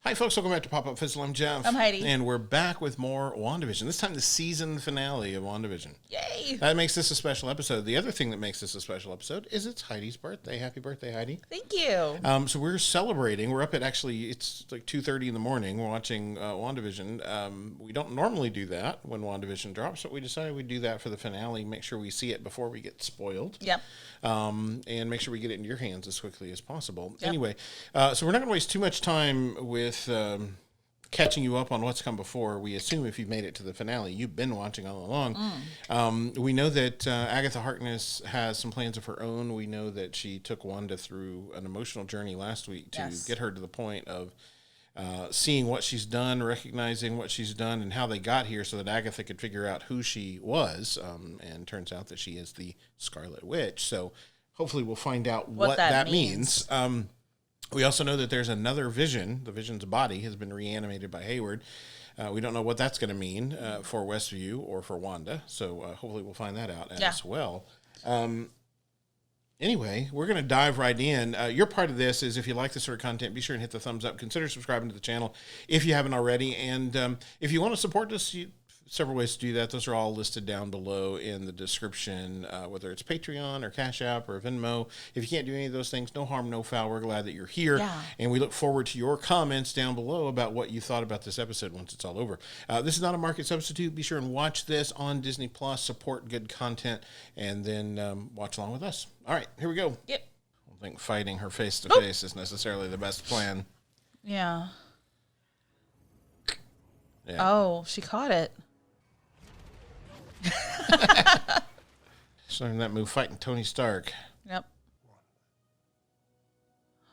Hi, folks. Welcome back to Pop-Up Fizzle. I'm Jeff. I'm Heidi. And we're back with more WandaVision. This time, the season finale of WandaVision. Yay! That makes this a special episode. The other thing that makes this a special episode is it's Heidi's birthday. Happy birthday, Heidi. Thank you. So we're celebrating. We're up at, actually, it's like 2:30 in the morning. We're watching WandaVision. We don't normally do that when WandaVision drops, but we decided we'd do that for the finale. Make sure we see it before we get spoiled. Yep. And make sure we get it in your hands as quickly as possible. Yep. Anyway, so we're not going to waste too much time with catching you up on what's come before. We assume if you've made it to the finale, you've been watching all along. We know that Agatha Harkness has some plans of her own. We know that she took Wanda through an emotional journey last week to get her to the point of seeing what she's done, recognizing what she's done, and how they got here so that Agatha could figure out who she was. And turns out that she is the Scarlet Witch. So hopefully we'll find out what that means. We also know that there's another Vision. The Vision's body has been reanimated by Hayward. We don't know what that's going to mean for Westview or for Wanda. So hopefully we'll find that out as well. Anyway, we're going to dive right in. Your part of this is if you like this sort of content, be sure and hit the thumbs up. Consider subscribing to the channel if you haven't already. And if you want to support us, several ways to do that. Those are all listed down below in the description, whether it's Patreon or Cash App or Venmo. If you can't do any of those things, no harm, no foul. We're glad that you're here. Yeah. And we look forward to your comments down below about what you thought about this episode once it's all over. This is not a market substitute. Be sure and watch this on Disney Plus, support good content, and then watch along with us. All right, here we go. Yep. I don't think fighting her face-to-face is necessarily the best plan. Yeah. Oh, she caught it. She's learning that move fighting Tony Stark. Yep.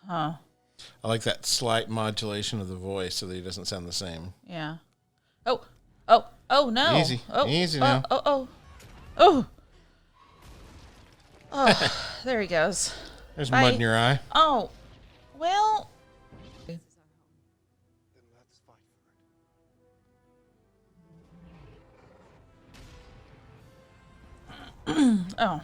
Huh. I like that slight modulation of the voice so that he doesn't sound the same. Yeah. Oh no. Easy now. Oh. There he goes. There's mud in your eye. Oh. Well. Oh.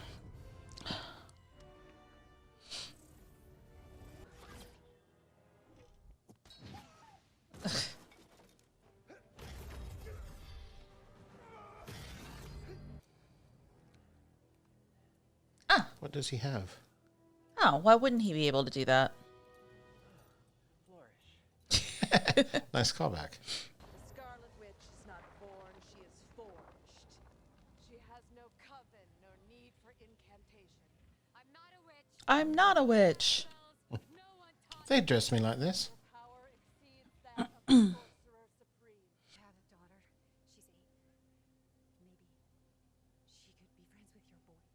What does he have? Oh, why wouldn't he be able to do that? Nice callback. The Scarlet Witch is not born, she is forged. She has no coven nor need for incantation. I'm not a witch. I'm not a witch. No one taught They dress me like this. power exceeds that of the Sorcerer Supreme. I have a daughter. She's 8. Maybe she could be friends with your boys.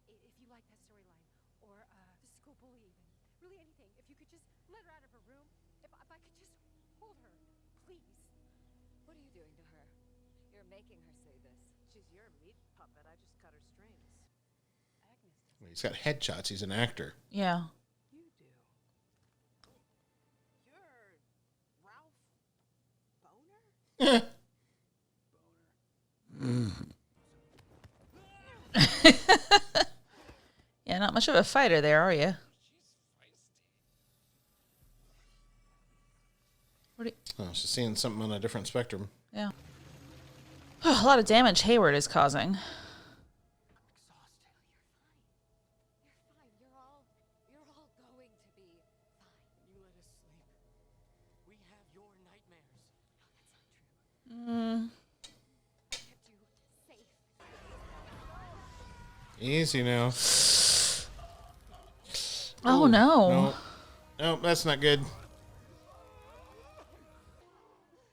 If you like that storyline. Or the school bully even. Really anything. If you could just let her out of her room. If I could just hold her. Please. What are you doing to her? You're making her say this. She's your meat puppet. I just cut her strings. Agnes doesn't. He's got headshots. He's an actor. Yeah. You do. You're Ralph Boner? Yeah, not much of a fighter there, are you? Oh, she's seeing something on a different spectrum. Yeah. A lot of damage Hayward is causing. Exhausted. You're fine. You're all going to be fine. You let us sleep. We have your nightmares. No, that's not true. Kept you safe. Easy now. Oh, no. No, that's not good.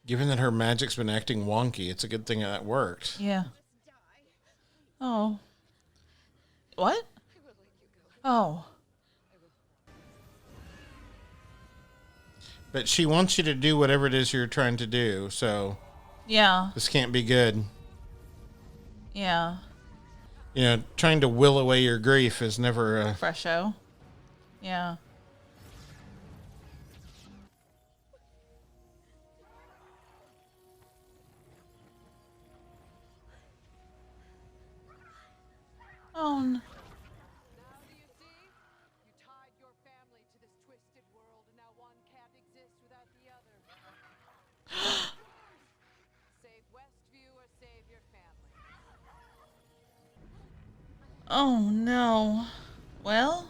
Given that her magic's been acting wonky, it's a good thing that worked. Yeah. Oh. What? Oh. But she wants you to do whatever it is you're trying to do, so Yeah. this can't be good. Yeah. You know, trying to will away your grief is never a... Fresho. Yeah. Oh, no. Now do you see? You tied your family to this twisted world, and now one can't exist without the other. Oh no. Well,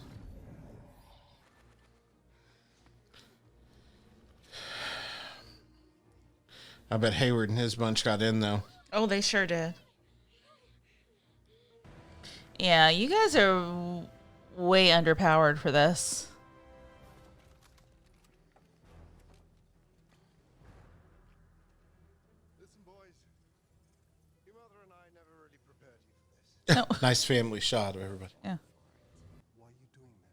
I bet Hayward and his bunch got in, though. oh, they sure did. Yeah, you guys are way underpowered for this. Listen, boys. Your mother and I never really prepared you for this. No. Nice family shot of everybody. Yeah. Why are you doing this?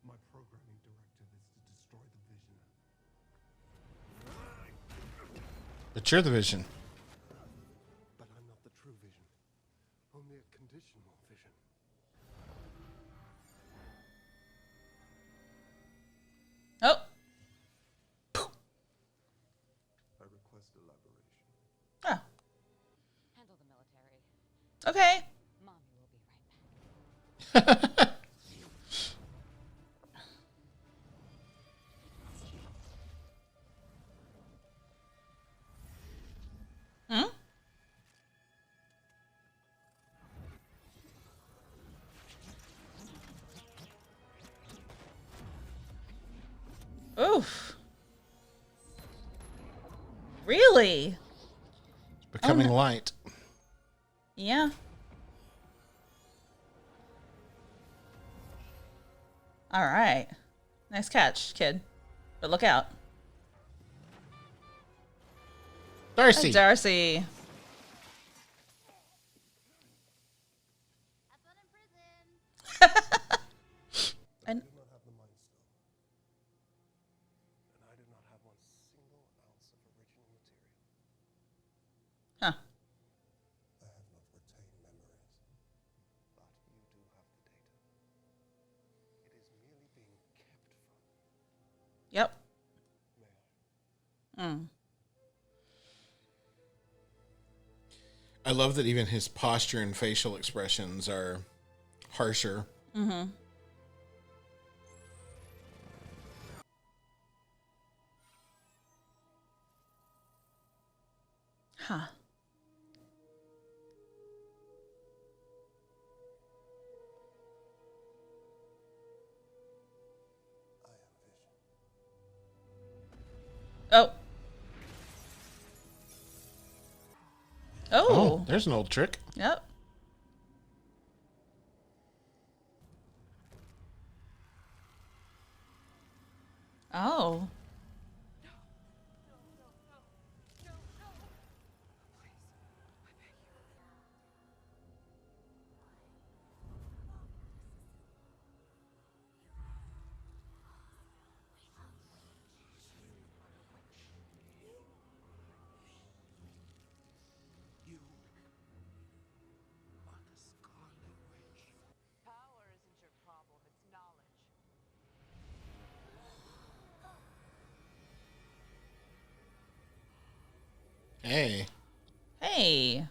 My programming directive is to destroy the vision. But you're the Vision. But I'm not the true vision. Only a conditional vision. Oh. I request elaboration. Oh. Handle the military. Okay. Mommy will be right back. Hmm? Oof. Really? Becoming no. light. Yeah. All right. Nice catch, kid. But look out. Darcy. Darcy. And I do not have the Mind Stone. And I do not have one single ounce of original material. huh. I have not retained memories. But you do have the data. It is merely being kept from you. Yep. May I? I love that even his posture and facial expressions are harsher. Mm-hmm. Huh. I am vision. Oh. Oh, Oh. there's an old trick. Yep. Oh. You are the Scarlet Witch. Power isn't your problem, it's knowledge. Hey. Hey.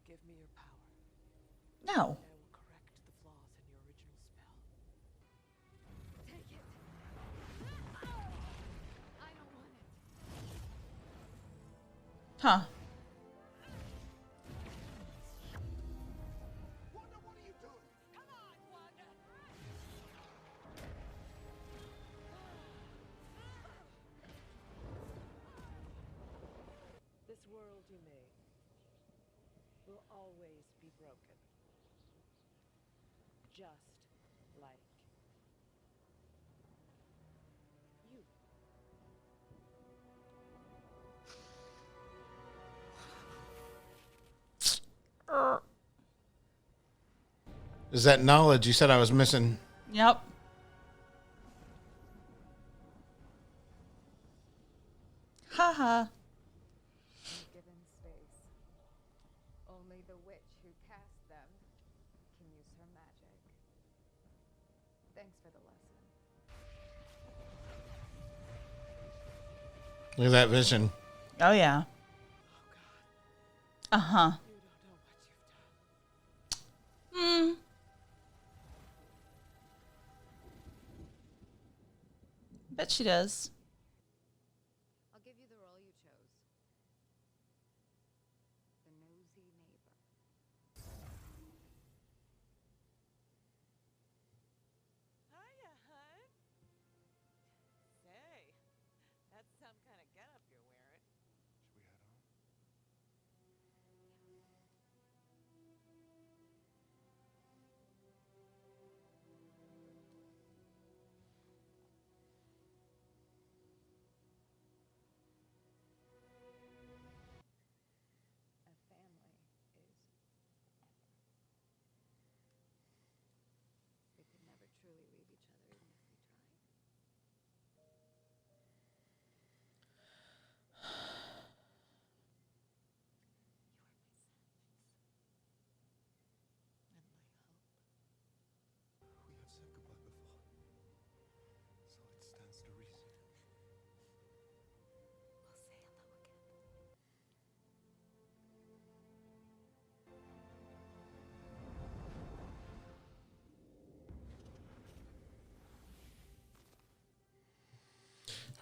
Give me your power. No. I will correct the flaws in your original spell. Take it. I don't want it. Huh. Wanda, what are you doing? Come on, Wanda. This world you made will always be broken. Just like you. Is that knowledge you said I was missing? Yep. Haha. Given space, only the witch who cast them can use her magic. Thanks for the lesson. Look at that vision. Oh yeah. Oh, God. Uh-huh. You don't know what you've done. Hmm. Bet she does. I'll give you the role you chose.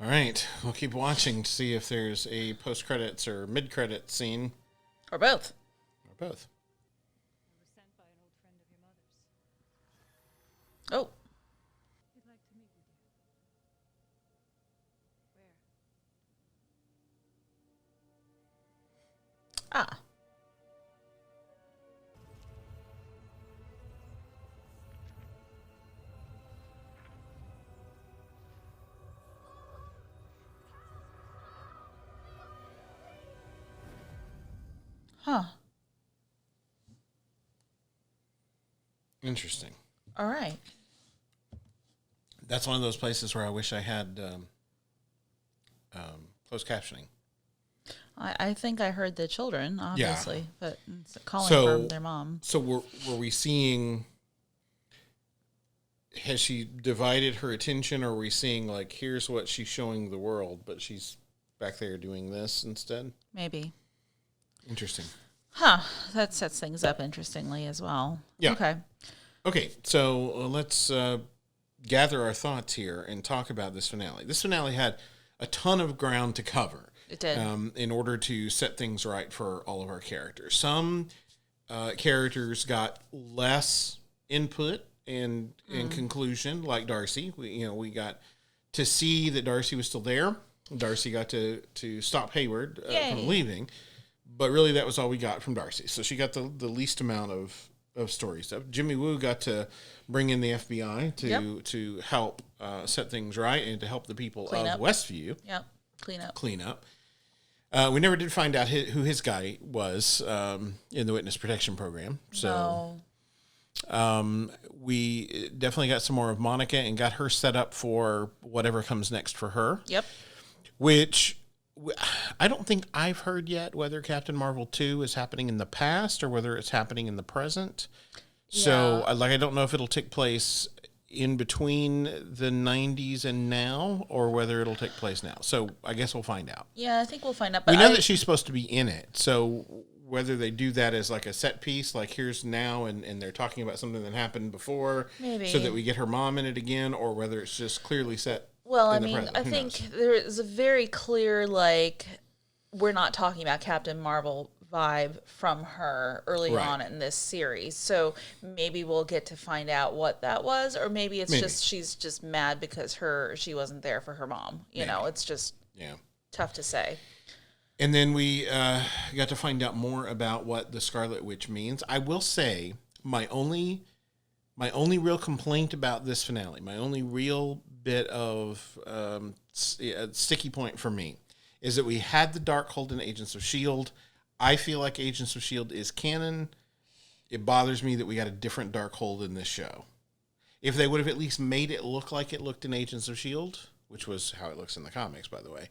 All right, we'll keep watching to see if there's a post-credits or mid-credits scene. Or both. Or both. I was sent by an old friend of your mother's. Oh. He'd like to meet with you. Where? Ah. Huh. Interesting. All right. That's one of those places where I wish I had closed captioning. I think I heard the children, obviously, but it's calling So- from their mom. So were we seeing? Has she divided her attention, or are we seeing like here's what she's showing the world, but she's back there doing this instead? Maybe. Interesting. Huh. That sets things up interestingly as well. Yeah. Okay. Okay, so let's gather our thoughts here and talk about this finale. This finale had a ton of ground to cover. It did. In order to set things right for all of our characters. Some characters got less input and in conclusion, like Darcy. We got to see that Darcy was still there. Darcy got to stop Hayward Yay. from leaving. But really, that was all we got from Darcy. So she got the least amount of story stuff. Jimmy Woo got to bring in the FBI to help set things right and to help the people Clean of up. Westview Yep. Clean up. we never did find out who his guy was in the witness protection program. So we definitely got some more of Monica and got her set up for whatever comes next for her. Yep. Which I don't think I've heard yet whether Captain Marvel 2 is happening in the past or whether it's happening in the present. So, Yeah. I don't know if it'll take place in between the 90s and now or whether it'll take place now. So, I guess we'll find out. Yeah, I think we'll find out. We But know that she's supposed to be in it. So, whether they do that as like a set piece, like here's now and they're talking about something that happened before Maybe. so that we get her mom in it again, or whether it's just clearly set. Well, I in the mean, present. I Who think knows? there is a very clear, like, we're not talking about Captain Marvel vibe from her early Right. on in this series. So maybe we'll get to find out what that was, or maybe it's just she's just mad because she wasn't there for her mom. You know, it's just Yeah. tough to say. And then we got to find out more about what the Scarlet Witch means. I will say my only real complaint about this finale, my only real bit of sticky point for me, is that we had the Darkhold in Agents of S.H.I.E.L.D. I feel like Agents of S.H.I.E.L.D. is canon. It bothers me that we got a different Darkhold in this show. If they would have at least made it look like it looked in Agents of S.H.I.E.L.D., which was how it looks in the comics, by the way,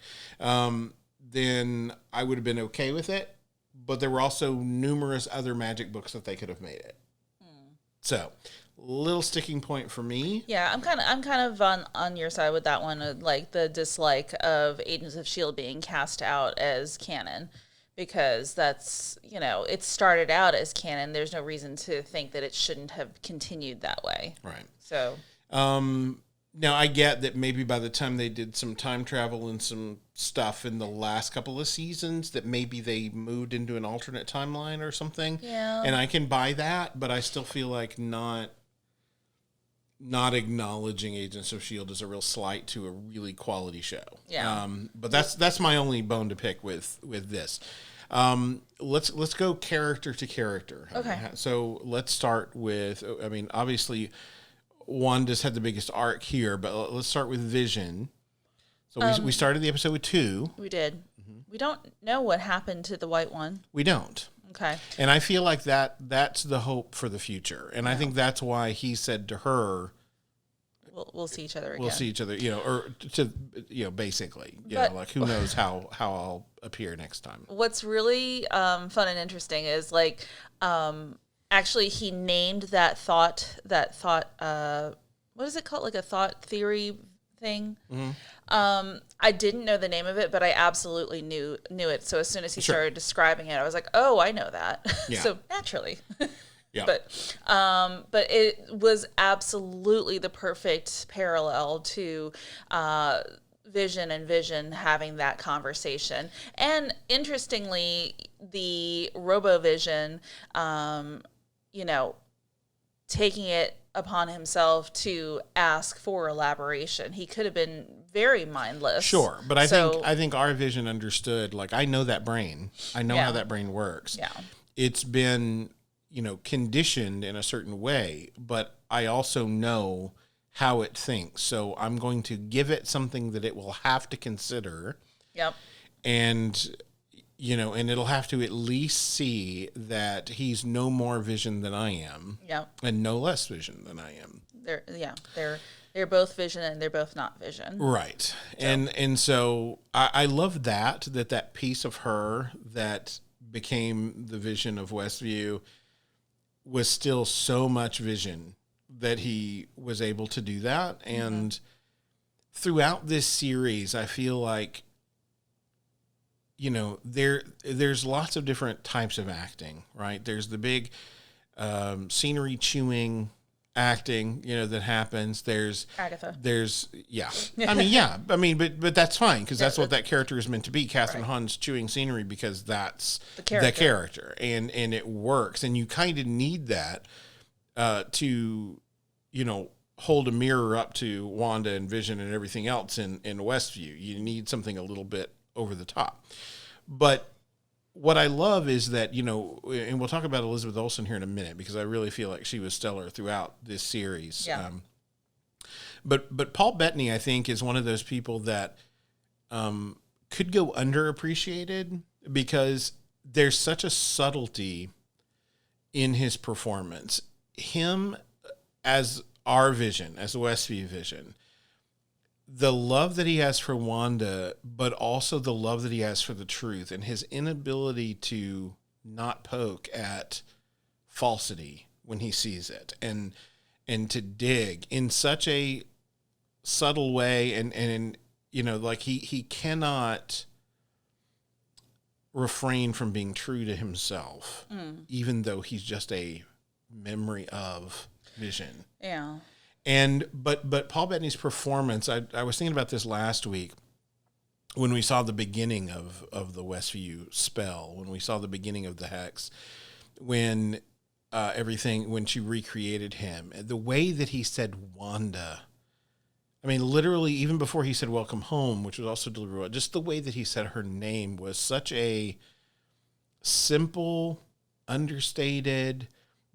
then I would have been okay with it. But there were also numerous other magic books that they could have made it. So, little sticking point for me. Yeah, I'm kind of on your side with that one, like the dislike of Agents of S.H.I.E.L.D. being cast out as canon, because that's, it started out as canon. There's no reason to think that it shouldn't have continued that way. Right. So, Now, I get that maybe by the time they did some time travel and some stuff in the last couple of seasons, that maybe they moved into an alternate timeline or something. Yeah. And I can buy that, but I still feel like not acknowledging Agents of S.H.I.E.L.D. is a real slight to a really quality show. Yeah. But that's my only bone to pick with this. Let's go character to character. Okay. So let's start with, obviously Wanda's had the biggest arc here, but let's start with Vision. So we started the episode with 2. we did. We don't know what happened to the white one. We don't. Okay. And I feel like that's the hope for the future. And I think that's why he said to her, We'll see each other again. we'll see each other, or basically, But- like who knows how I'll appear next time. What's really fun and interesting is actually he named that thought what is it called, like a thought theory thing. I didn't know the name of it, but I absolutely knew it. So as soon as he started describing it, I was like, oh, I know that. Yeah. So naturally. Yeah. But it was absolutely the perfect parallel to Vision and Vision having that conversation. And interestingly, the RoboVision, you know, taking it upon himself to ask for elaboration. He could have been very mindless. Sure, but I think our Vision understood, like, I know that brain. I know how that brain works. Yeah. It's been, you know, conditioned in a certain way, but I also know how it thinks. So I'm going to give it something that it will have to consider. Yep. And, you know, and it'll have to at least see that he's no more Vision than I am. Yep. And no less Vision than I am. They're both Vision and they're both not Vision. Right. So. And so I love that piece of her that became the Vision of Westview was still so much Vision that he was able to do that. And throughout this series, I feel like, you know, there's lots of different types of acting, right? There's the big scenery chewing acting, you know, that happens. There's Agatha. But that's fine, because that's what that character is meant to be. Catherine Hahn's chewing scenery because that's the character. And it works. And you kind of need that to, you know, hold a mirror up to Wanda and Vision and everything else in Westview. You need something a little bit over the top. But what I love is that, you know, and we'll talk about Elizabeth Olsen here in a minute, because I really feel like she was stellar throughout this series. Yeah. But Paul Bettany, I think, is one of those people that could go underappreciated, because there's such a subtlety in his performance. Him as our Vision, as the Westview Vision, the love that he has for Wanda, but also the love that he has for the truth, and his inability to not poke at falsity when he sees it, and to dig in such a subtle way, and you know, like he cannot refrain from being true to himself, even though he's just a memory of Vision. Yeah. But Paul Bettany's performance, I was thinking about this last week when we saw the beginning of the Westview spell, when we saw the beginning of the Hex, when when she recreated him, the way that he said Wanda. I mean, literally, even before he said "Welcome Home," which was also delivered well, just the way that he said her name was such a simple, understated,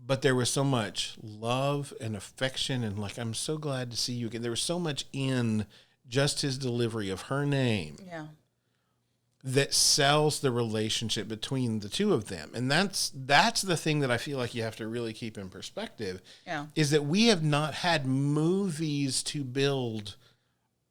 but there was so much love and affection, and like, I'm so glad to see you again. There was so much in just his delivery of her name that sells the relationship between the two of them. And that's the thing that I feel like you have to really keep in perspective, is that we have not had movies to build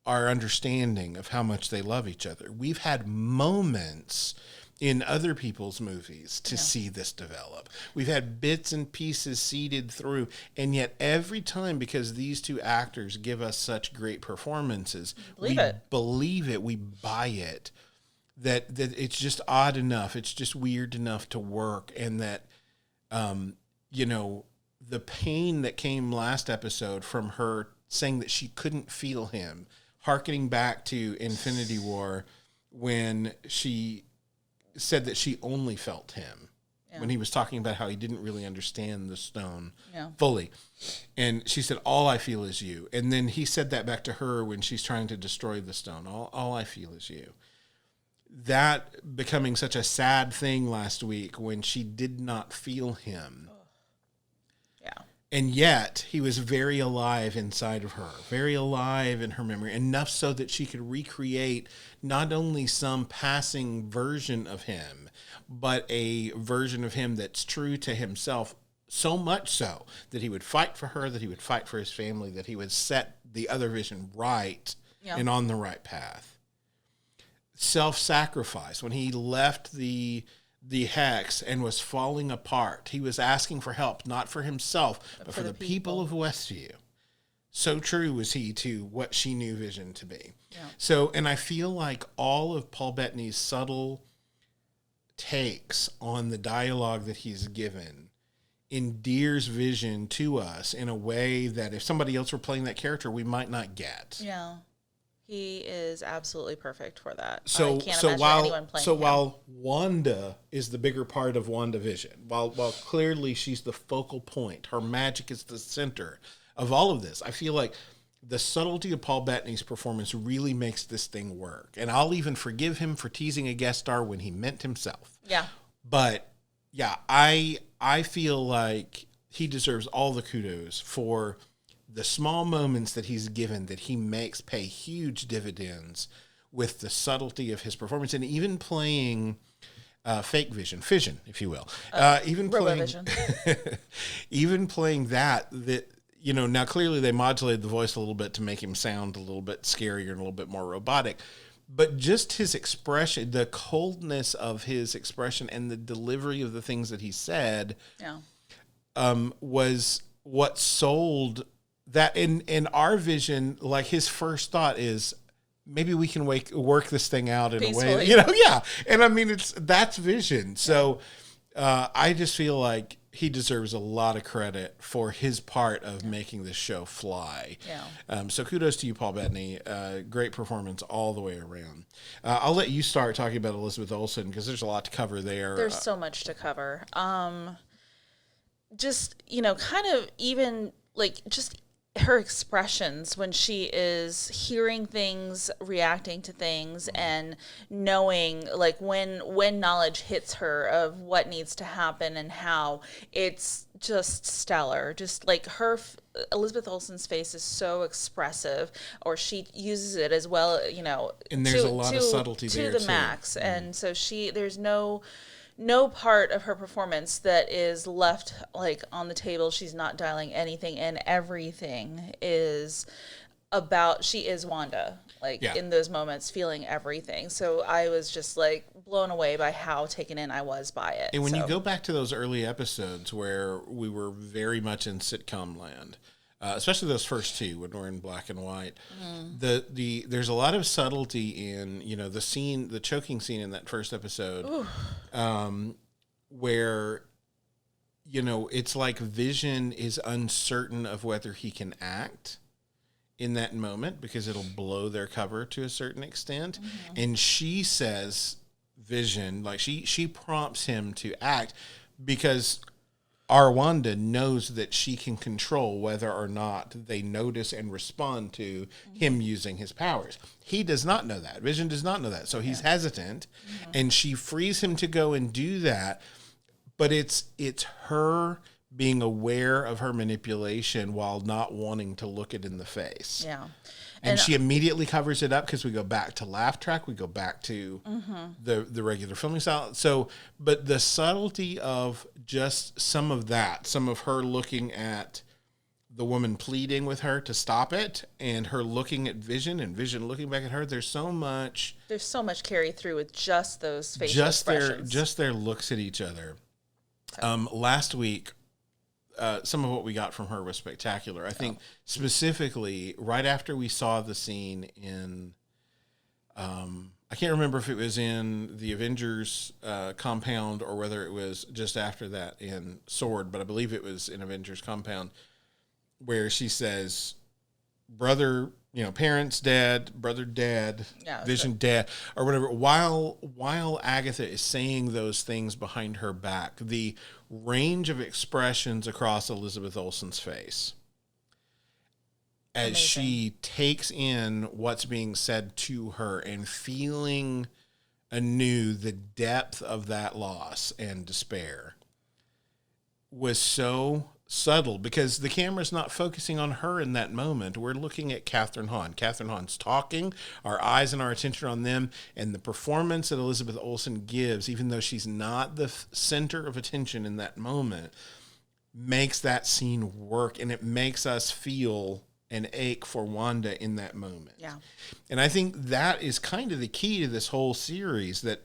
our understanding of how much they love each other. We've had moments in other people's movies to see this develop. We've had bits and pieces seeded through, and yet every time, because these two actors give us such great performances, we believe it, we buy it, that it's just odd enough, it's just weird enough to work, and that, you know, the pain that came last episode from her saying that she couldn't feel him, hearkening back to Infinity War, when she said that she only felt him, when he was talking about how he didn't really understand the stone fully. And she said, all I feel is you. And then he said that back to her when she's trying to destroy the stone. All I feel is you. That becoming such a sad thing last week when she did not feel him. And yet he was very alive inside of her, very alive in her memory, enough so that she could recreate not only some passing version of him, but a version of him that's true to himself, so much so that he would fight for her, that he would fight for his family, that he would set the other Vision right and on the right path. Self-sacrifice. When he left the Hex and was falling apart, he was asking for help, not for himself, but for the people of Westview. So true was he to what she knew Vision to be. So, and I feel like all of Paul Bettany's subtle takes on the dialogue that he's given endears Vision to us in a way that if somebody else were playing that character, we might not get. He is absolutely perfect for that. So I can't so imagine while anyone playing so him. while Wanda is the bigger part of WandaVision, while clearly she's the focal point, her magic is the center of all of this. I feel like the subtlety of Paul Bettany's performance really makes this thing work. And I'll even forgive him for teasing a guest star when he meant himself. Yeah. But yeah, I feel like he deserves all the kudos for the small moments that he's given that he makes pay huge dividends with the subtlety of his performance, and even playing fake fission, if you will. Even playing RoboVision. even playing that now clearly they modulated the voice a little bit to make him sound a little bit scarier and a little bit more robotic. But just his expression, the coldness of his expression and the delivery of the things that he said was what sold that in our vision. Like, his first thought is, maybe we can work this thing out in Peacefully. a way, yeah. And I mean, that's Vision. So I just feel like he deserves a lot of credit for his part of making this show fly. Yeah. So kudos to you, Paul Bettany. Great performance all the way around. I'll let you start talking about Elizabeth Olsen, because there's a lot to cover there. There's so much to cover. Just, kind of even like just her expressions when she is hearing things, reacting to things, and knowing like when knowledge hits her of what needs to happen and how, it's just stellar. Just like Elizabeth Olsen's face is so expressive, or she uses it as well, And there's a lot of subtlety to there, the too. max. And so there's no part of her performance that is left like on the table. She's not dialing anything in. Everything is about, she is Wanda, in those moments, feeling everything. So I was just like blown away by how taken in I was by it. And when you go back to those early episodes where we were very much in sitcom land, especially those first two when we're in black and white, there's a lot of subtlety in the choking scene in that first episode, where it's like Vision is uncertain of whether he can act in that moment because it'll blow their cover to a certain extent, and she says, Vision, like she prompts him to act because our Wanda knows that she can control whether or not they notice and respond to him using his powers. He does not know that. Vision does not know that. So he's hesitant, and she frees him to go and do that. But it's her being aware of her manipulation while not wanting to look it in the face. Yeah. And she immediately covers it up because we go back to laugh track. We go back to the regular filming style. So, but the subtlety of just some of her looking at the woman pleading with her to stop it, and her looking at Vision and Vision looking back at her. There's so much carry through with just those facial expressions. Just their looks at each other. Last week, some of what we got from her was spectacular. I think specifically right after we saw the scene in, I can't remember if it was in the Avengers compound or whether it was just after that in Sword, but I believe it was in Avengers compound, where she says, brother, parents dead, brother dead, Vision dead, or whatever. While Agatha is saying those things behind her back, the range of expressions across Elizabeth Olsen's face as she takes in what's being said to her and feeling anew the depth of that loss and despair was so subtle, because the camera's not focusing on her in that moment. We're looking at Catherine Hahn. Catherine Hahn's talking, our eyes and our attention on them, and the performance that Elizabeth Olsen gives, even though she's not the center of attention in that moment, makes that scene work, and it makes us feel an ache for Wanda in that moment. Yeah. And I think that is kind of the key to this whole series, that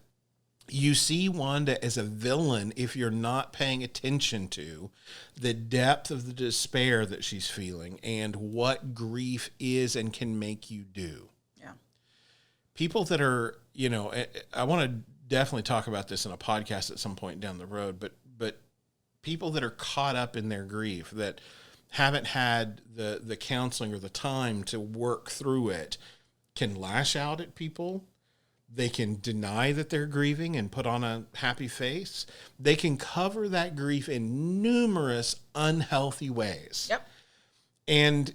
you see Wanda as a villain if you're not paying attention to the depth of the despair that she's feeling and what grief is and can make you do. Yeah. People that are, I want to definitely talk about this in a podcast at some point down the road, but people that are caught up in their grief, that haven't had the counseling or the time to work through it, can lash out at people. They can deny that they're grieving and put on a happy face. They can cover that grief in numerous unhealthy ways. Yep. And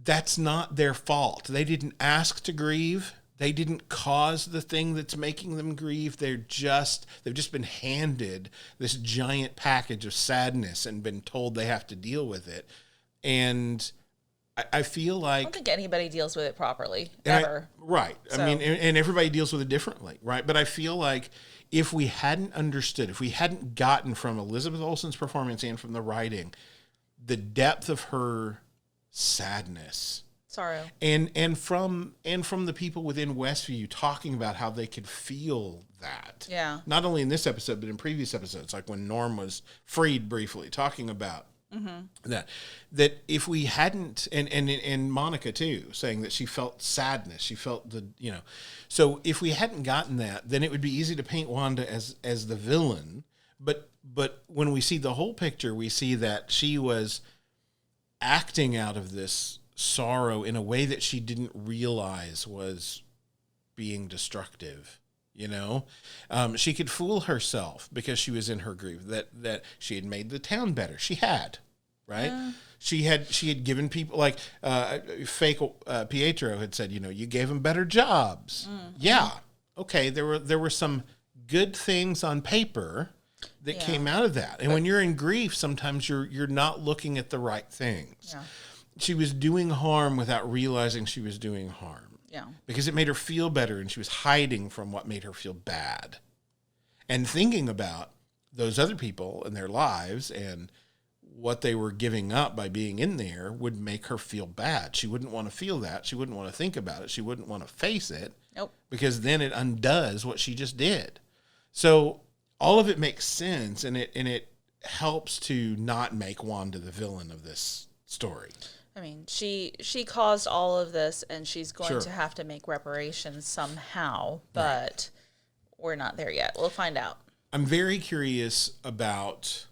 that's not their fault. They didn't ask to grieve. They didn't cause the thing that's making them grieve. They've just been handed this giant package of sadness and been told they have to deal with it. And I feel like... I don't think anybody deals with it properly, And ever. Right. So- I mean, and everybody deals with it differently, right? But I feel like if we hadn't understood, if we hadn't gotten from Elizabeth Olsen's performance and from the writing, the depth of her sadness, Sorrow. and from the people within Westview talking about how they could feel that. Yeah. Not only in this episode, but in previous episodes, like when Norm was freed briefly, talking about that if we hadn't, and Monica too, saying that she felt sadness, she felt so if we hadn't gotten that, then it would be easy to paint Wanda as the villain. But when we see the whole picture, we see that she was acting out of this sorrow in a way that she didn't realize was being destructive. She could fool herself because she was in her grief that she had made the town better. She had, right? She had given people like fake Pietro had said, you gave them better jobs. Yeah, okay. There were some good things on paper that came out of that. And when you're in grief, sometimes you're not looking at the right things. Yeah. She was doing harm without realizing she was doing harm. Yeah. Because it made her feel better, and she was hiding from what made her feel bad. And thinking about those other people and their lives and what they were giving up by being in there would make her feel bad. She wouldn't want to feel that. She wouldn't want to think about it. She wouldn't want to face it. Nope. Because then it undoes what she just did. So all of it makes sense, and it helps to not make Wanda the villain of this story. I mean, she caused all of this, and she's going Sure. to have to make reparations somehow, but we're not there yet. We'll find out. I'm very curious about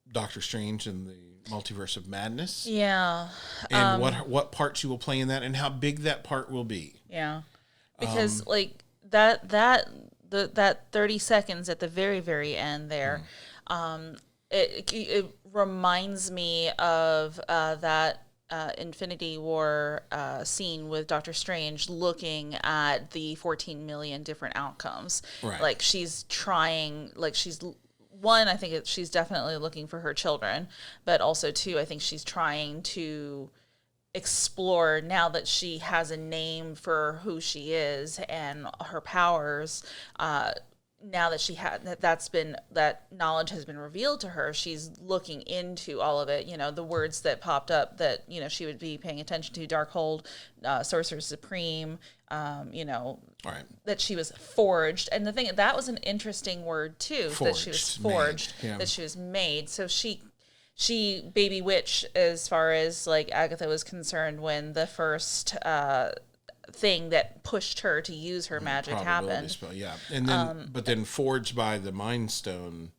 Doctor Strange and the Multiverse of Madness, Yeah. and what part she will play in that, and how big that part will be. Yeah. Because like that 30 seconds at the very, very end there, it reminds me of that Infinity War scene with Doctor Strange looking at the 14 million different outcomes. Right. Like she's trying, I think she's definitely looking for her children, but also two, I think she's trying to explore, now that she has a name for who she is and her powers, now that she had that knowledge has been revealed to her, she's looking into all of it. The words that popped up that she would be paying attention to: Darkhold, Sorcerer Supreme. Right. That she was forged, and the thing that was an interesting word too. That she was forged, made. Yeah. that she was made. So she baby witch, as far as like Agatha was concerned, when the first thing that pushed her to use her magic Probability happened. spell, yeah. And then, but then forged by the Mind Stone.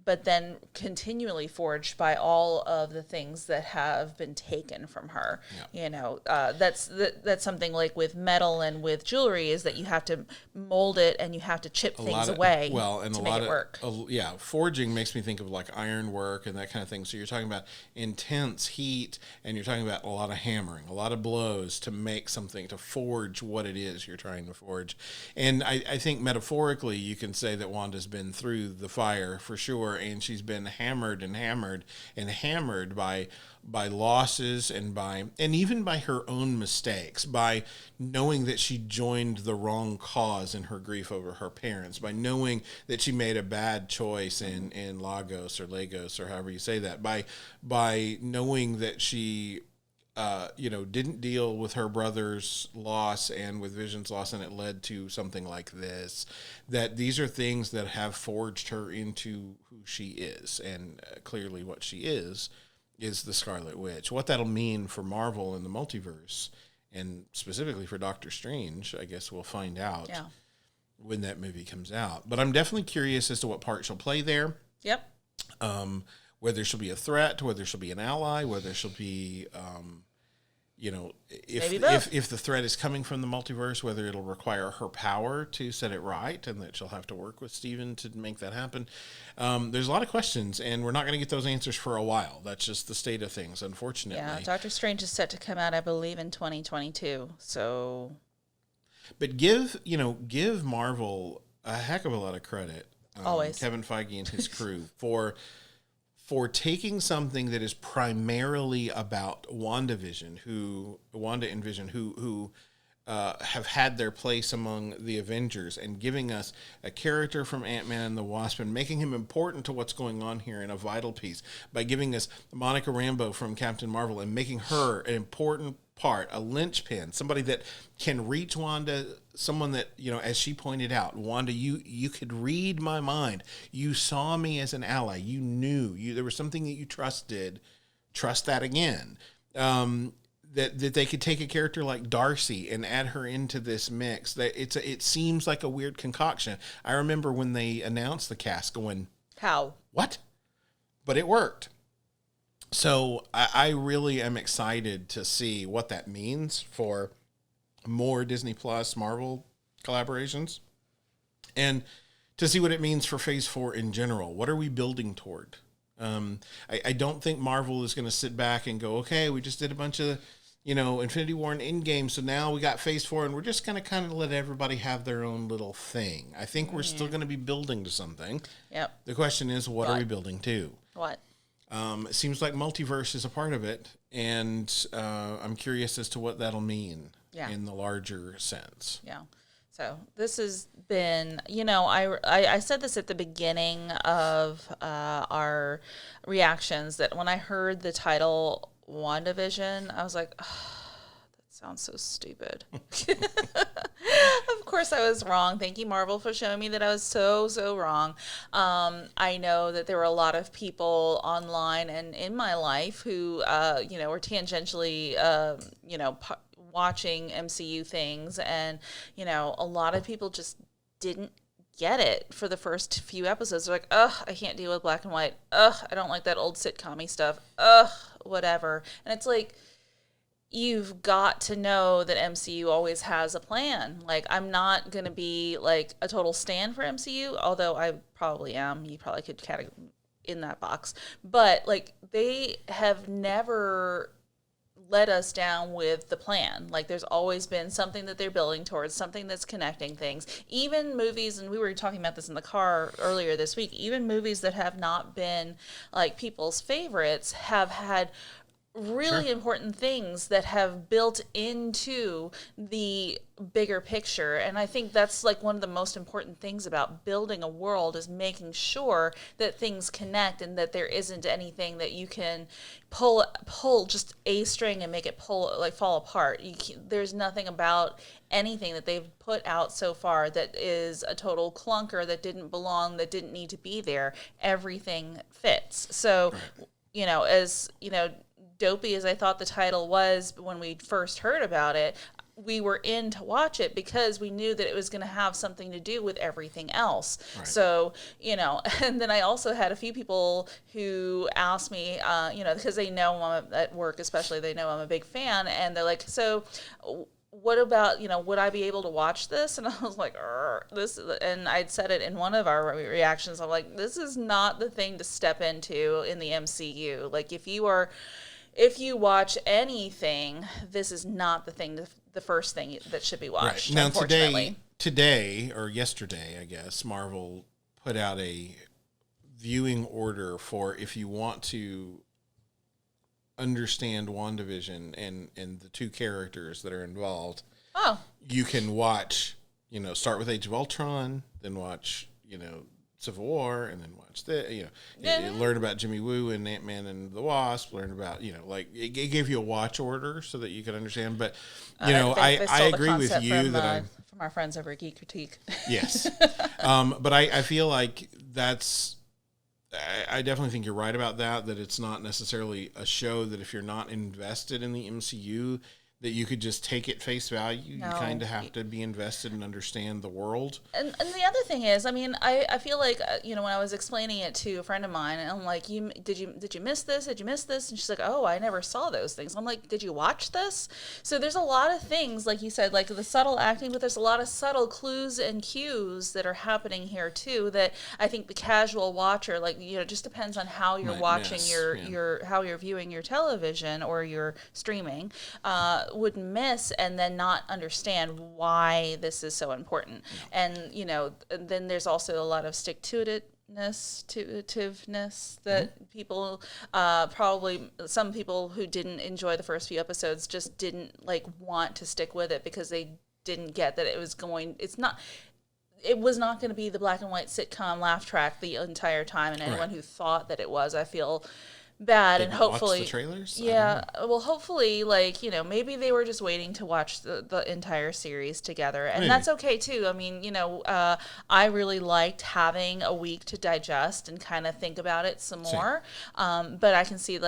But then continually forged by all of the things that have been taken from her. Yeah. That's something like with metal and with jewelry, is that you have to mold it and you have to chip things away to make it work. Forging makes me think of like iron work and that kind of thing. So you're talking about intense heat, and you're talking about a lot of hammering, a lot of blows to make something, to forge what it is you're trying to forge. And I think metaphorically you can say that Wanda's been through the fire for sure, and she's been hammered and hammered and hammered by losses and even by her own mistakes, by knowing that she joined the wrong cause in her grief over her parents, by knowing that she made a bad choice in Lagos or however you say that, by knowing that she didn't deal with her brother's loss and with Vision's loss, and it led to something like this. That these are things that have forged her into who she is, and clearly what she is the Scarlet Witch. What that'll mean for Marvel and the multiverse, and specifically for Doctor Strange, I guess we'll find out when that movie comes out. But I'm definitely curious as to what part she'll play there. Yep. Whether she'll be a threat, whether she'll be an ally, whether she'll be, Maybe both. if the threat is coming from the multiverse, whether it'll require her power to set it right, and that she'll have to work with Steven to make that happen. There's a lot of questions, and we're not going to get those answers for a while. That's just the state of things, unfortunately. Yeah, Doctor Strange is set to come out, I believe, in 2022. So, but give Marvel a heck of a lot of credit. Always. Kevin Feige and his crew for taking something that is primarily about Wanda and Vision, who have had their place among the Avengers, and giving us a character from Ant-Man and the Wasp and making him important to what's going on here in a vital piece by giving us Monica Rambeau from Captain Marvel and making her an important part, a linchpin, somebody that can reach Wanda, someone that, as she pointed out, Wanda, you could read my mind. You saw me as an ally. You knew there was something that you trusted. Trust that again. That they could take a character like Darcy and add her into this mix. That it seems like a weird concoction. I remember when they announced the cast going, how? What? But it worked. So I really am excited to see what that means for more Disney Plus Marvel collaborations, and to see what it means for Phase 4 in general. What are we building toward? I don't think Marvel is going to sit back and go, okay, we just did a bunch of, Infinity War and Endgame, so now we got Phase 4, and we're just going to kind of let everybody have their own little thing. I think we're still going to be building to something. Yep. The question is, what are we building to? What? It seems like multiverse is a part of it, and I'm curious as to what that'll mean in the larger sense. Yeah. So this has been, I said this at the beginning of our reactions, that when I heard the title WandaVision, I was like, oh, that sounds so stupid. Of course I was wrong. Thank you, Marvel, for showing me that I was so wrong. I know that there were a lot of people online and in my life who, were tangentially, watching MCU things, and a lot of people just didn't get it for the first few episodes. They're like, ugh, I can't deal with black and white. Ugh, I don't like that old sitcom-y stuff. Ugh, whatever. And it's like, you've got to know that MCU always has a plan. Like, I'm not going to be like a total stan for MCU, although I probably am. You probably could categorize in that box. But like, they have never let us down with the plan. Like, there's always been something that they're building towards, something that's connecting things. Even movies, and we were talking about this in the car earlier this week, even movies that have not been like people's favorites have had really important things that have built into the bigger picture. And I think that's like one of the most important things about building a world, is making sure that things connect and that there isn't anything that you can pull just a string and make it fall apart. There's nothing about anything that they've put out so far that is a total clunker, that didn't belong, that didn't need to be there. Everything fits. So, dopey as I thought the title was when we first heard about it, we were in to watch it because we knew that it was going to have something to do with everything else. Right. So, and then I also had a few people who asked me, because they know I'm at work, especially, they know I'm a big fan, and they're like, so what about, would I be able to watch this? And I was like, and I'd said it in one of our reactions. I'm like, this is not the thing to step into in the MCU. Like, if you watch anything, this is not the first thing that should be watched. Right. Now, today or yesterday, I guess, Marvel put out a viewing order for, if you want to understand WandaVision and the two characters that are involved, you can watch, start with Age of Ultron, then watch, Civil War, and then watch you learn about Jimmy Woo and Ant-Man and the Wasp, learn about, it gave you a watch order so that you could understand. But, I agree with you from our friends over at Geek Critique. Yes. But I feel like I definitely think you're right about that it's not necessarily a show that if you're not invested in the MCU, that you could just take at face value. No. You kind of have to be invested and understand the world. And the other thing is, I mean, I feel like, when I was explaining it to a friend of mine, and I'm like, did you miss this? Did you miss this? And she's like, oh, I never saw those things. I'm like, did you watch this? So there's a lot of things, like you said, like the subtle acting, but there's a lot of subtle clues and cues that are happening here too, that I think the casual watcher, like, it just depends on how you're watching miss, your how you're viewing your television or your streaming, would miss and then not understand why this is so important. And then there's also a lot of stick-to-itiveness that people probably, some people who didn't enjoy the first few episodes just didn't want to stick with it because they didn't get that it was not going to be the black and white sitcom laugh track the entire time, and anyone who thought that it was, I feel bad. Didn't and hopefully watch the trailers? Yeah, well, hopefully, maybe they were just waiting to watch the entire series together, and that's okay too. I mean, I really liked having a week to digest and kind of think about it some more. But I can see,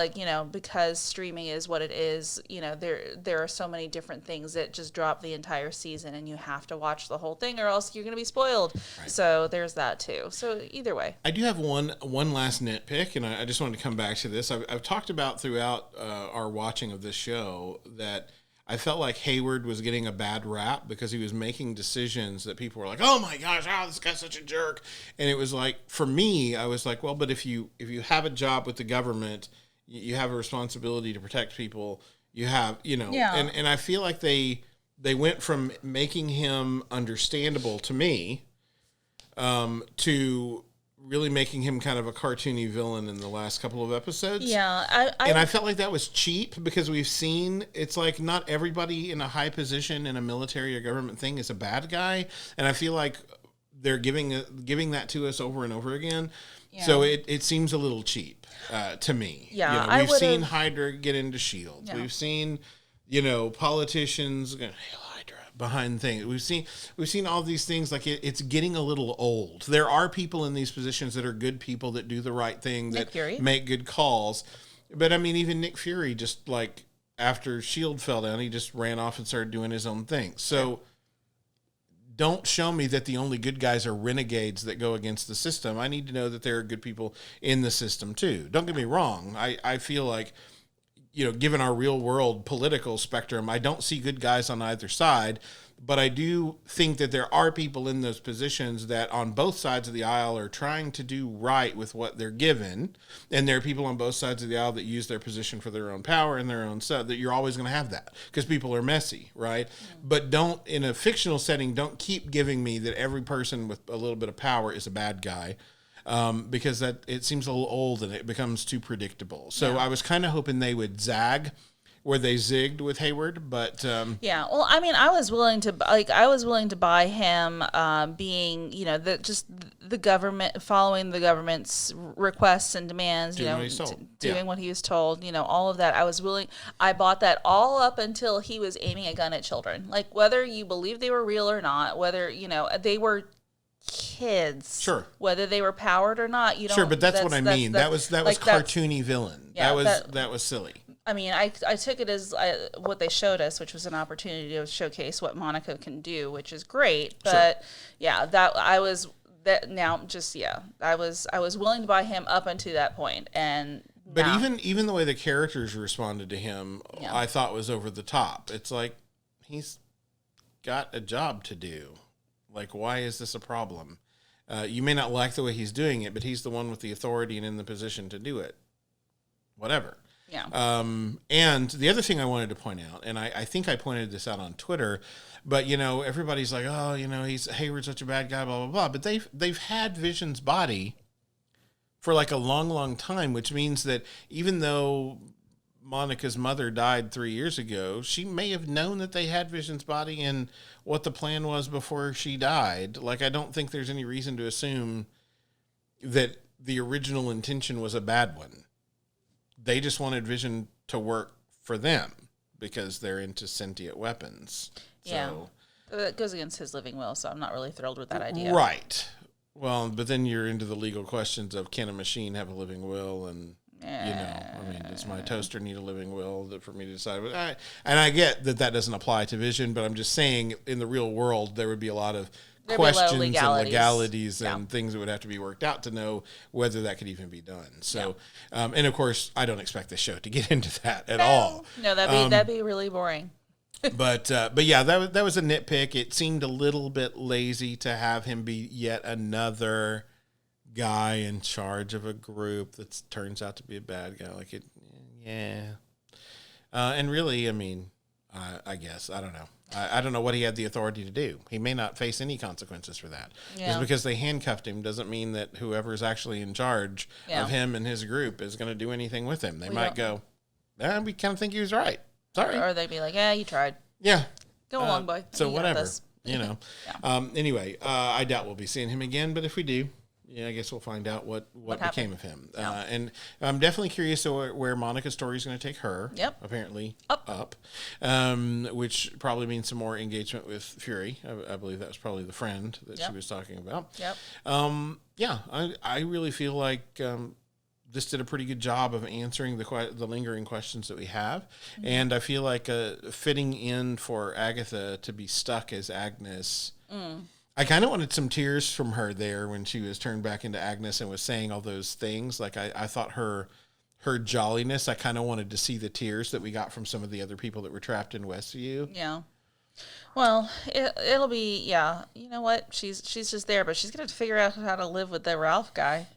because streaming is what it is, there are so many different things that just drop the entire season, and you have to watch the whole thing, or else you're going to be spoiled. Right. So there's that too. So either way, I do have one last nitpick, and I just wanted to come back to this. I've talked about throughout our watching of this show that I felt like Hayward was getting a bad rap because he was making decisions that people were like, oh my gosh, this guy's such a jerk. And it was like, for me, I was like, well, but if you have a job with the government, you have a responsibility to protect people. You have, and I feel like they went from making him understandable to me to really making him kind of a cartoony villain in the last couple of episodes. Yeah. I felt like that was cheap because we've seen, it's like not everybody in a high position in a military or government thing is a bad guy. And I feel like they're giving that to us over and over again. Yeah. So it seems a little cheap to me. Yeah. We've seen Hydra get into S.H.I.E.L.D. Yeah. We've seen, politicians behind things. We've seen all these things. Like it's getting a little old. There are people in these positions that are good people that do the right thing, that make good calls. But I mean, even Nick Fury, just like after S.H.I.E.L.D. fell down, he just ran off and started doing his own thing. So don't show me that the only good guys are renegades that go against the system. I need to know that there are good people in the system too. Don't get me wrong. I feel like, given our real world political spectrum, I don't see good guys on either side, but I do think that there are people in those positions that on both sides of the aisle are trying to do right with what they're given. And there are people on both sides of the aisle that use their position for their own power and their own stuff, that you're always going to have that because people are messy, right? But don't, in a fictional setting, don't keep giving me that every person with a little bit of power is a bad guy. Because it seems a little old and it becomes too predictable. So I was kind of hoping they would zag where they zigged with Hayward, but yeah. Well, I mean, I was willing to buy him being, just the government, following the government's requests and demands, doing what he was told, all of that. I bought that all up until he was aiming a gun at children. Like, whether you believe they were real or not, whether they were kids, sure, whether they were powered or not, sure, but that's what I mean. That was cartoony villain. Yeah, that was silly. I mean, I took it as what they showed us, which was an opportunity to showcase what Monica can do, which is great. But I was willing to buy him up until that point, and even the way the characters responded to him, I thought was over the top. It's like he's got a job to do. Like, why is this a problem? You may not like the way he's doing it, but he's the one with the authority and in the position to do it. Whatever. Yeah. And the other thing I wanted to point out, and I think I pointed this out on Twitter, but everybody's like, oh, he's Hayward's such a bad guy, blah blah blah. But they've had Vision's body for like a long, long time, which means that even though Monica's mother died 3 years ago, she may have known that they had Vision's body and what the plan was before she died. Like, I don't think there's any reason to assume that the original intention was a bad one. They just wanted Vision to work for them because they're into sentient weapons. Yeah. So that goes against his living will, so I'm not really thrilled with that idea. Right. Well, but then you're into the legal questions of, can a machine have a living will? And I mean, does my toaster need a living will for me to decide? And I get that doesn't apply to Vision, but I'm just saying in the real world, there would be a lot of There'd be a lot of questions and legalities. legalities and things that would have to be worked out to know whether that could even be done. So, and of course, I don't expect the show to get into that at all. No, that'd be really boring. But yeah, that was a nitpick. It seemed a little bit lazy to have him be yet another guy in charge of a group that turns out to be a bad guy. Like it, yeah. And really, I mean, I guess I don't know. I don't know what he had the authority to do. He may not face any consequences for that. Just because they handcuffed him doesn't mean that whoever's actually in charge of him and his group is going to do anything with him. They might go, we kind of think he was right. Sorry. Or they'd be like, you tried. Yeah. Go along, boy. So You got whatever, this. Anyway, I doubt we'll be seeing him again, but if we do, I guess we'll find out what became of him. And I'm definitely curious where Monica's story is going to take her. Yep. Apparently up. Which probably means some more engagement with Fury. I believe that was probably the friend that she was talking about. Yep. I really feel like this did a pretty good job of answering the lingering questions that we have. Mm-hmm. And I feel like fitting in for Agatha to be stuck as Agnes. I kind of wanted some tears from her there when she was turned back into Agnes and was saying all those things. Like I thought her jolliness, I kind of wanted to see the tears that we got from some of the other people that were trapped in Westview. Yeah. Well, it'll be, you know what? She's just there, but she's going to have to figure out how to live with the Ralph guy.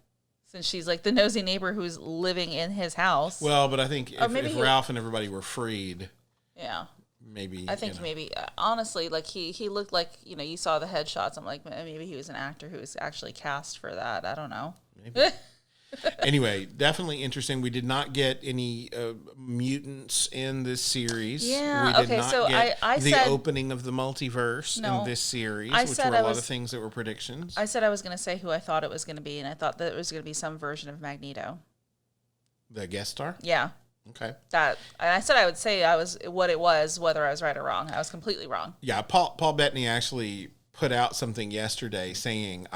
Since she's like the nosy neighbor who's living in his house. Well, but I think if Ralph and everybody were freed, maybe. I think maybe honestly, like he looked like you saw the headshots. I'm like maybe he was an actor who was actually cast for that. I don't know. Maybe. Anyway, definitely interesting. We did not get any mutants in this series. Yeah. We did not get I said, opening of the multiverse in this series, which were a lot of things that were predictions. I said I was going to say who I thought it was going to be, and I thought that it was going to be some version of Magneto. The guest star? Yeah. Okay. And I said I would say I was what it was, whether I was right or wrong. I was completely wrong. Yeah. Paul Bettany actually put out something yesterday saying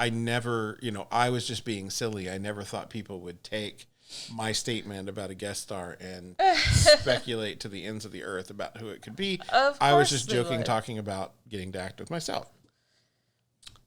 I never, I was just being silly. I never thought people would take my statement about a guest star and speculate to the ends of the earth about who it could be. I was just joking, talking about getting to act with myself.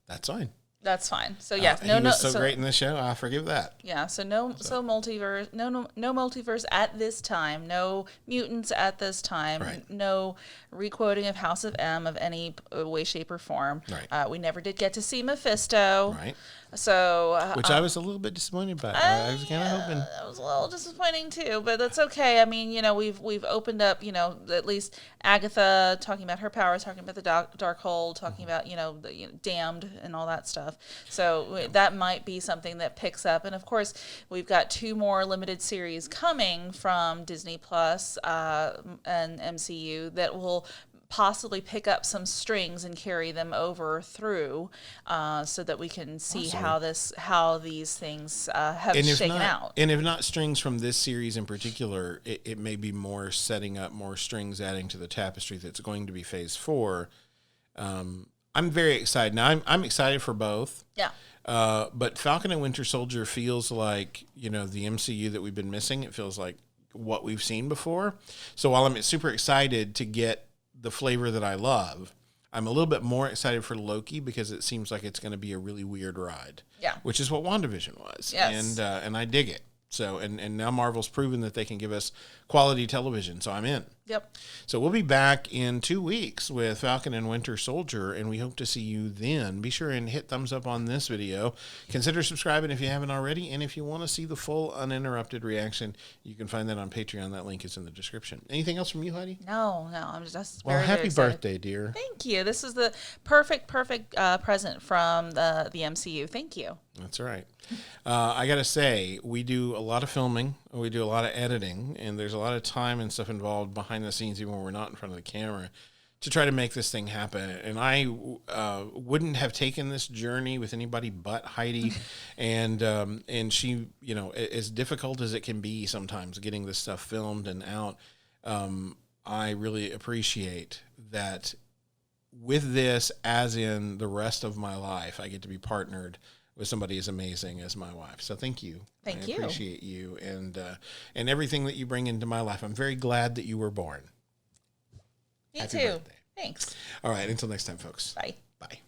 That's fine. That's fine. So he was so great in this show. I forgive that. Yeah. So multiverse. No multiverse at this time. No mutants at this time. Right. No requoting of House of M of any way, shape, or form. Right. We never did get to see Mephisto. Right. So which I was a little bit disappointed by. I was kind of hoping. That was a little disappointing too, but that's okay. I mean, we've opened up, at least Agatha talking about her powers, talking about the Darkhold, talking about the Damned and all that stuff. So that might be something that picks up. And of course, we've got 2 more limited series coming from Disney Plus and MCU that will possibly pick up some strings and carry them over through, so that we can see how these things have shaken out. And if not strings from this series in particular, it may be more setting up more strings, adding to the tapestry that's going to be Phase 4. I'm very excited. Now I'm excited for both. Yeah. But Falcon and Winter Soldier feels like the MCU that we've been missing. It feels like what we've seen before. So while I'm super excited to get the flavor that I love, I'm a little bit more excited for Loki because it seems like it's going to be a really weird ride. Yeah. Which is what WandaVision was. Yes. And I dig it. So, and now Marvel's proven that they can give us quality television. So I'm in. Yep. So we'll be back in 2 weeks with Falcon and Winter Soldier, and we hope to see you then. Be sure and hit thumbs up on this video. Consider subscribing if you haven't already, and if you want to see the full uninterrupted reaction, you can find that on Patreon. That link is in the description. Anything else from you, Heidi? No, I'm just well, very, happy very excited. birthday, dear. Thank you. This is the perfect present from the MCU. Thank you. That's right. I got to say, we do a lot of filming, we do a lot of editing, and there's a lot of time and stuff involved behind the scenes, even when we're not in front of the camera, to try to make this thing happen. And I wouldn't have taken this journey with anybody but Heidi. And she, as difficult as it can be sometimes getting this stuff filmed and out, I really appreciate that with this, as in the rest of my life, I get to be partnered with somebody as amazing as my wife. So thank you. Thank I you. appreciate you and everything that you bring into my life. I'm very glad that you were born. Me Happy too. birthday. Thanks. All right. Until next time, folks. Bye. Bye.